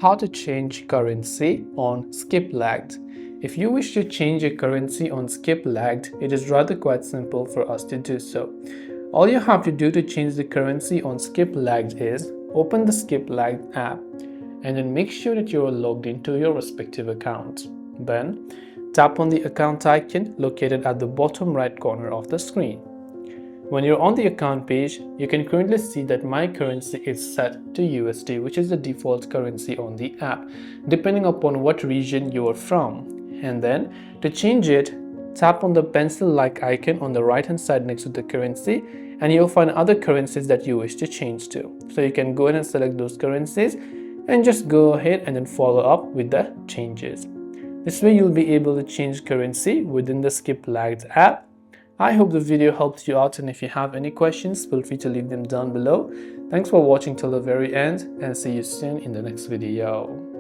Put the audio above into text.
How to change currency on Skiplagged. If you wish to change a currency on Skiplagged, it is rather quite simple for us to do so. All you have to do to change the currency on Skiplagged is open the Skiplagged app and then make sure that you are logged into your respective account. Then tap on the account icon located at the bottom right corner of the screen. When you're on the account page, you can currently see that my currency is set to USD, which is the default currency on the app, depending upon what region you are from. And then to change it, tap on the pencil-like icon on the right hand side next to the currency, and you'll find other currencies that you wish to change to. So you can go ahead and select those currencies and just go ahead and then follow up with the changes. This way you'll be able to change currency within the Skiplagged app. I hope the video helped you out, and if you have any questions, feel free to leave them down below. Thanks for watching till the very end, and see you soon in the next video.